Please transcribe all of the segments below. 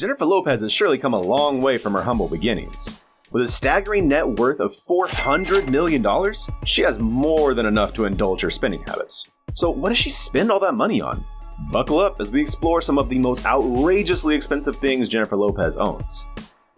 Jennifer Lopez has surely come a long way from her humble beginnings. With a staggering net worth of $400 million, she has more than enough to indulge her spending habits. So what does she spend all that money on? Buckle up as we explore some of the most outrageously expensive things Jennifer Lopez owns.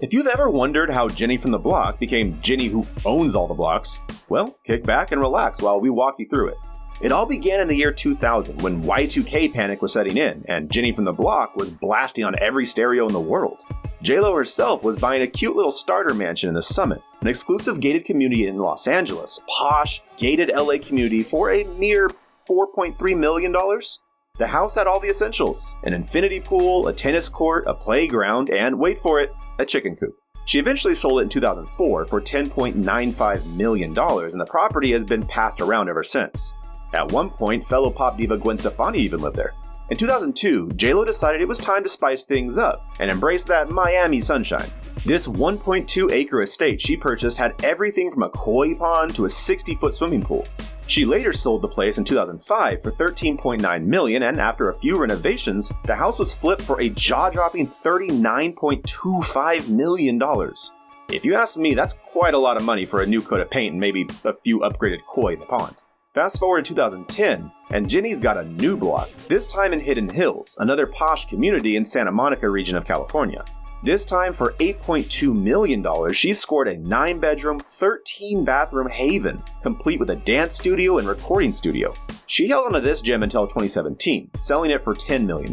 If you've ever wondered how Jenny from the block became Jenny who owns all the blocks, well, kick back and relax while we walk you through it. It all began in the year 2000 when Y2K panic was setting in and Jenny from the block was blasting on every stereo in the world. J-Lo herself was buying a cute little starter mansion in the Summit, an exclusive gated community in Los Angeles, posh, gated LA community for a mere $4.3 million. The house had all the essentials: an infinity pool, a tennis court, a playground, and, wait for it, a chicken coop. She eventually sold it in 2004 for $10.95 million, and the property has been passed around ever since. At one point, fellow pop diva Gwen Stefani even lived there. In 2002, J-Lo decided it was time to spice things up and embrace that Miami sunshine. This 1.2-acre estate she purchased had everything from a koi pond to a 60-foot swimming pool. She later sold the place in 2005 for $13.9 million, and after a few renovations, the house was flipped for a jaw-dropping $39.25 million. If you ask me, that's quite a lot of money for a new coat of paint and maybe a few upgraded koi in the pond. Fast forward to 2010, and Jenny's got a new block, this time in Hidden Hills, another posh community in Santa Monica region of California. This time for $8.2 million, she scored a 9-bedroom, 13-bathroom haven, complete with a dance studio and recording studio. She held onto this gem until 2017, selling it for $10 million.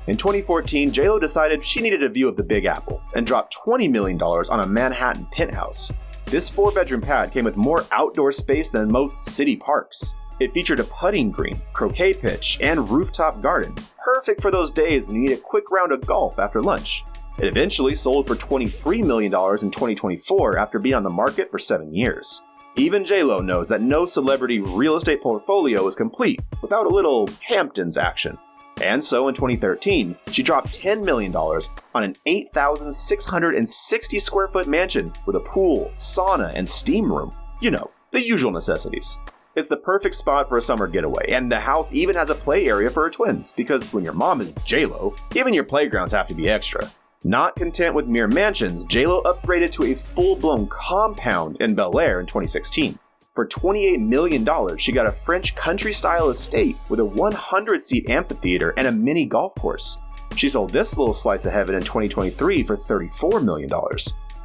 In 2014, J-Lo decided she needed a view of the Big Apple, and dropped $20 million on a Manhattan penthouse. This 4-bedroom pad came with more outdoor space than most city parks. It featured a putting green, croquet pitch, and rooftop garden, perfect for those days when you need a quick round of golf after lunch. It eventually sold for $23 million in 2024 after being on the market for 7 years. Even J-Lo knows that no celebrity real estate portfolio is complete without a little Hamptons action. And so in 2013, she dropped $10 million on an 8,660 square foot mansion with a pool, sauna, and steam room. You know, the usual necessities. It's the perfect spot for a summer getaway, and the house even has a play area for her twins, because when your mom is J-Lo, even your playgrounds have to be extra. Not content with mere mansions, J-Lo upgraded to a full-blown compound in Bel Air in 2016. For $28 million, she got a French country-style estate with a 100-seat amphitheater and a mini golf course. She sold this little slice of heaven in 2023 for $34 million.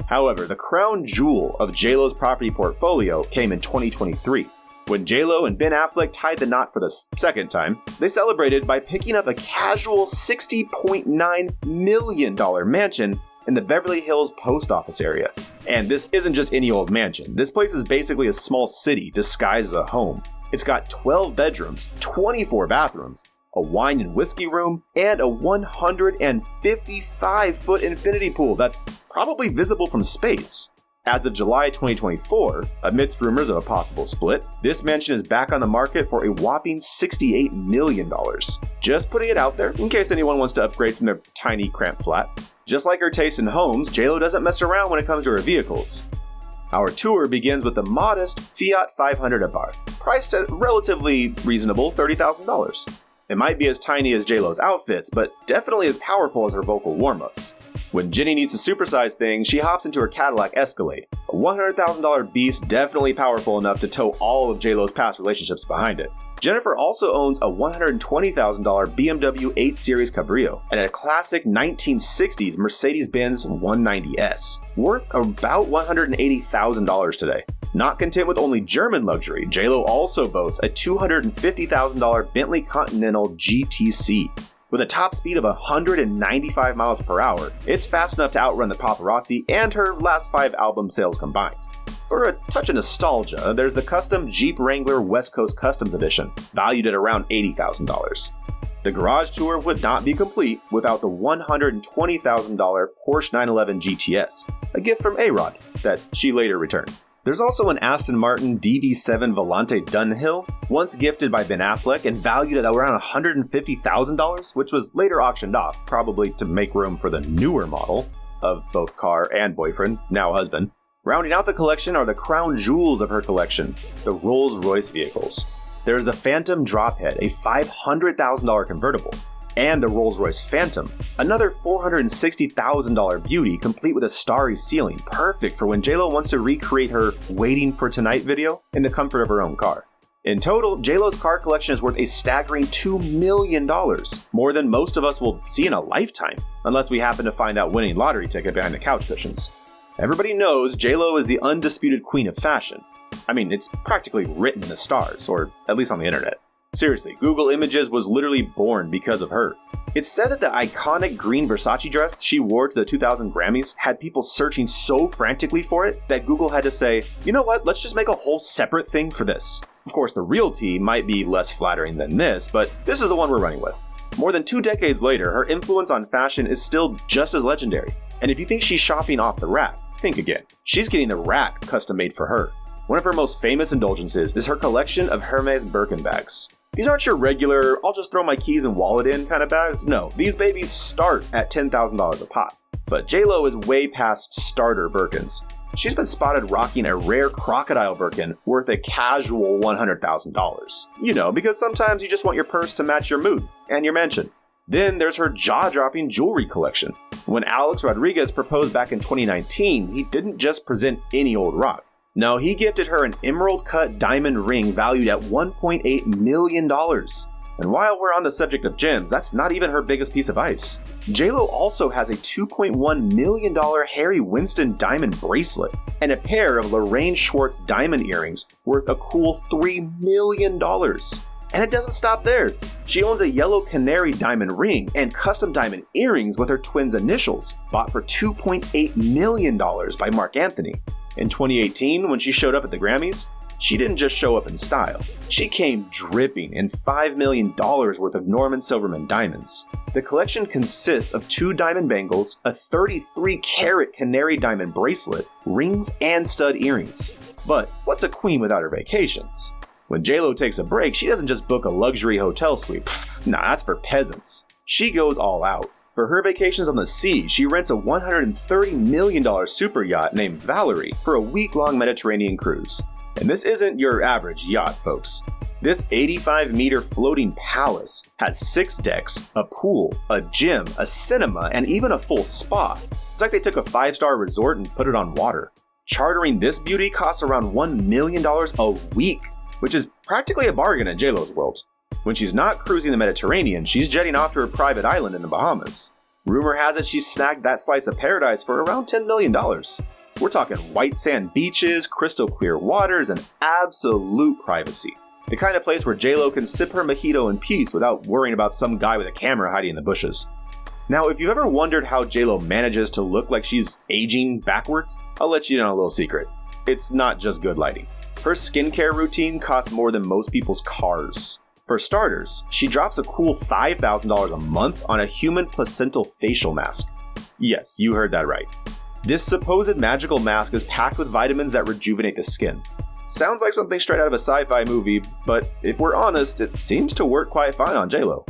However, the crown jewel of J-Lo's property portfolio came in 2023. When J-Lo and Ben Affleck tied the knot for the second time, they celebrated by picking up a casual $60.9 million mansion in the Beverly Hills post office area. And this isn't just any old mansion. This place is basically a small city disguised as a home. It's got 12 bedrooms, 24 bathrooms, a wine and whiskey room, and a 155-foot infinity pool that's probably visible from space. As of July 2024, amidst rumors of a possible split, this mansion is back on the market for a whopping $68 million. Just putting it out there in case anyone wants to upgrade from their tiny cramped flat. Just like her taste in homes, J-Lo doesn't mess around when it comes to her vehicles. Our tour begins with the modest Fiat 500 Abarth, priced at relatively reasonable $30,000. It might be as tiny as J-Lo's outfits, but definitely as powerful as her vocal warm-ups. When Jenny needs to supersize things, she hops into her Cadillac Escalade, a $100,000 beast definitely powerful enough to tow all of J-Lo's past relationships behind it. Jennifer also owns a $120,000 BMW 8 Series Cabrio and a classic 1960s Mercedes-Benz 190S, worth about $180,000 today. Not content with only German luxury, J-Lo also boasts a $250,000 Bentley Continental GTC. With a top speed of 195 miles per hour, it's fast enough to outrun the paparazzi and her last 5 album sales combined. For a touch of nostalgia, there's the custom Jeep Wrangler West Coast Customs Edition, valued at around $80,000. The garage tour would not be complete without the $120,000 Porsche 911 GTS, a gift from A-Rod that she later returned. There's also an Aston Martin DB7 Volante Dunhill, once gifted by Ben Affleck and valued at around $150,000, which was later auctioned off, probably to make room for the newer model of both car and boyfriend, now husband. Rounding out the collection are the crown jewels of her collection, the Rolls-Royce vehicles. There is the Phantom Drophead, a $500,000 convertible. and the Rolls-Royce Phantom. Another $460,000 beauty complete with a starry ceiling, perfect for when JLo wants to recreate her Waiting for Tonight video in the comfort of her own car. In total, JLo's car collection is worth a staggering $2 million, more than most of us will see in a lifetime, unless we happen to find that winning lottery ticket behind the couch cushions. Everybody knows JLo is the undisputed queen of fashion. I mean, it's practically written in the stars, or at least on the internet. Seriously, Google Images was literally born because of her. It's said that the iconic green Versace dress she wore to the 2000 Grammys had people searching so frantically for it that Google had to say, you know what, let's just make a whole separate thing for this. Of course, the real tea might be less flattering than this, but this is the one we're running with. More than 2 decades later, her influence on fashion is still just as legendary. And if you think she's shopping off the rack, think again. She's getting the rack custom made for her. One of her most famous indulgences is her collection of Hermes Birkin bags. These aren't your regular, I'll just throw my keys and wallet in kind of bags. No, these babies start at $10,000 a pop. But JLo is way past starter Birkins. She's been spotted rocking a rare crocodile Birkin worth a casual $100,000. You know, because sometimes you just want your purse to match your mood and your mansion. Then there's her jaw-dropping jewelry collection. When Alex Rodriguez proposed back in 2019, he didn't just present any old rock. No, he gifted her an emerald-cut diamond ring valued at $1.8 million. And while we're on the subject of gems, that's not even her biggest piece of ice. JLo also has a $2.1 million Harry Winston diamond bracelet and a pair of Lorraine Schwartz diamond earrings worth a cool $3 million. And it doesn't stop there. She owns a yellow canary diamond ring and custom diamond earrings with her twins' initials, bought for $2.8 million by Mark Anthony. In 2018, when she showed up at the Grammys, she didn't just show up in style. She came dripping in $5 million worth of Norman Silverman diamonds. The collection consists of 2 diamond bangles, a 33-carat canary diamond bracelet, rings, and stud earrings. But what's a queen without her vacations? When JLo takes a break, she doesn't just book a luxury hotel suite. Nah, that's for peasants. She goes all out. For her vacations on the sea, she rents a $130 million super yacht named Valerie for a week-long Mediterranean cruise. And this isn't your average yacht, folks. This 85-meter floating palace has 6 decks, a pool, a gym, a cinema, and even a full spa. It's like they took a 5-star resort and put it on water. Chartering this beauty costs around $1 million a week, which is practically a bargain in JLo's world. When she's not cruising the Mediterranean, she's jetting off to her private island in the Bahamas. Rumor has it she's snagged that slice of paradise for around $10 million. We're talking white sand beaches, crystal clear waters, and absolute privacy. The kind of place where JLo can sip her mojito in peace without worrying about some guy with a camera hiding in the bushes. Now, if you've ever wondered how JLo manages to look like she's aging backwards, I'll let you know a little secret. It's not just good lighting. Her skincare routine costs more than most people's cars. For starters, she drops a cool $5,000 a month on a human placental facial mask. Yes, you heard that right. This supposed magical mask is packed with vitamins that rejuvenate the skin. Sounds like something straight out of a sci-fi movie, but if we're honest, it seems to work quite fine on JLo.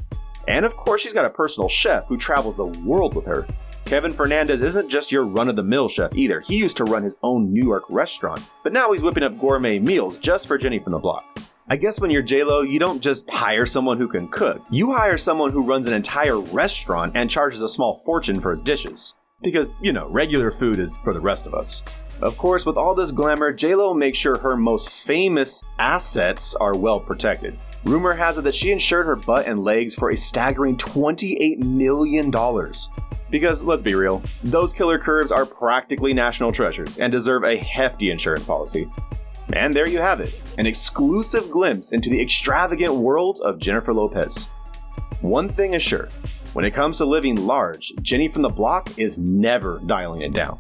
And of course, she's got a personal chef who travels the world with her. Kevin Fernandez isn't just your run-of-the-mill chef either. He used to run his own New York restaurant, but now he's whipping up gourmet meals just for Jenny from the block. I guess when you're JLo, you don't just hire someone who can cook. You hire someone who runs an entire restaurant and charges a small fortune for his dishes. Because, you know, regular food is for the rest of us. Of course, with all this glamour, JLo makes sure her most famous assets are well protected. Rumor has it that she insured her butt and legs for a staggering $28 million. Because, let's be real, those killer curves are practically national treasures and deserve a hefty insurance policy. And there you have it, an exclusive glimpse into the extravagant world of Jennifer Lopez. One thing is sure, when it comes to living large, Jenny from the block is never dialing it down.